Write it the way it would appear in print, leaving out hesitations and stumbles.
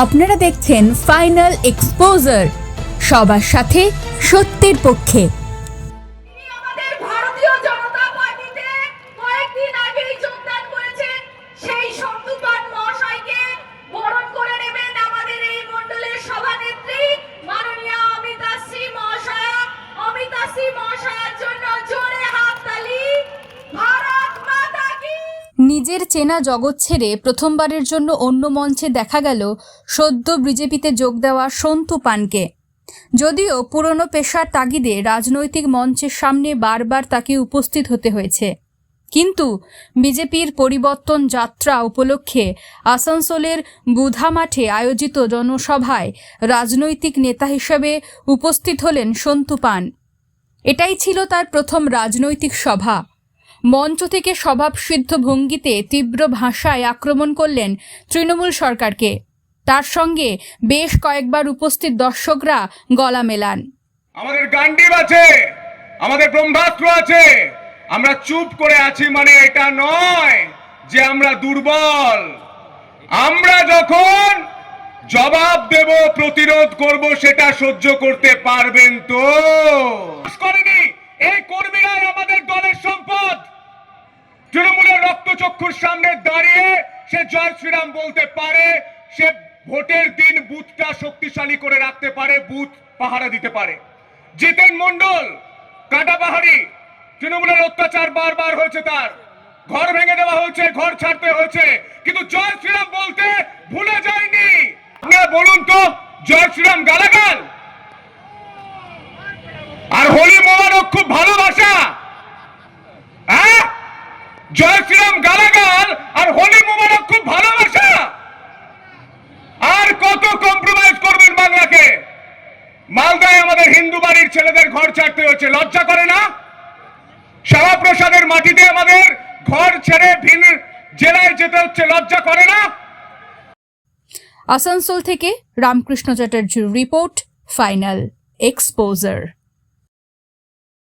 আপনারা দেখছেন final exposure, সবার সাথে সত্যের পক্ষে। আমাদের ভারতীয় জনতা পার্টিতে কয়েকদিন আগেই যোগদান করেছেন সেই সন্তুপান মহাশয়কে বরণ করে নেবেন আমাদের এই মণ্ডলের সভানেত্রী মাননীয় অমিতাশ্রী মহাশয়া। অমিতাশ্রী মহাশয়ার জন্য জোরে হাততালি। ভারত মাতা কি। নিজের চেনা জগৎ ছেড়ে প্রথমবারের জন্য অন্য মঞ্চে দেখা গেল সদ্য বিজেপিতে যোগ দেওয়া সন্তু পানকে। যদিও পুরনো পেশার তাগিদে রাজনৈতিক মঞ্চের সামনে বারবার তাকে উপস্থিত হতে হয়েছে, কিন্তু বিজেপির পরিবর্তন যাত্রা উপলক্ষে আসানসোলের বুধা মাঠে আয়োজিত জনসভায় রাজনৈতিক নেতা হিসেবে উপস্থিত হলেন সন্তু পান। এটাই ছিল তার প্রথম রাজনৈতিক সভা। মঞ্চ থেকে স্বভাবসিদ্ধ ভঙ্গিতে তীব্র ভাষায় আক্রমণ করলেন তৃণমূল সরকারকে। তার সঙ্গে বেশ কয়েকবার উপস্থিত দর্শকরা গলা মেলান। আমাদের গান্ডিব আছে, আমাদের ব্রহ্মাস্ত্র আছে, আমরা চুপ করে আছি মানে এটা নয় যে আমরা দুর্বল। আমরা যখন জবাব দেব, প্রতিরোধ করব, সেটা সহ্য করতে পারবেন তো? করেনি এই কর্মীরা আমাদের দলের সম্পদ। তৃণমূলের রক্তচক্ষুর সামনে দাঁড়িয়ে সে জয় শ্রীরাম বলতে পারে, সে ভোটের দিন বুথটা শক্তিশালী করে রাখতে পারে, বুথ পাহারা দিতে পারে। জিতেন মন্ডল কাটা পাহাড়ি, তৃণমূলের অত্যাচার বারবার হয়েছে, তার ঘর ভেঙে দেওয়া হয়েছে, ঘর ছাড়তে হয়েছে, কিন্তু জয় শ্রীরাম বলতে ভুলে যায়নি। আপনারা বলুন তো, জয় শ্রীরাম গালাগাল আর হোলি মোবারক খুব ভালোবাসা? হ্যাঁ, জয় শ্রীরাম গালাগাল আর হোলি মোবারক খুব ভালোবাসা? আর কত কম্প্রোমাইজ করবেন বাংলাকে? মালদায় আমাদের হিন্দু বাড়ির ছেলেদের ঘর ছাড়তে হচ্ছে, লজ্জা করে না? শ্যামাপ্রসাদের মাটিতে আমাদের ঘর ছেড়ে ভিন জেলায় যেতে হচ্ছে, লজ্জা করে না? আসানসোল থেকে রামকৃষ্ণ চ্যাটার্জির রিপোর্ট, ফাইনাল এক্সপোজার।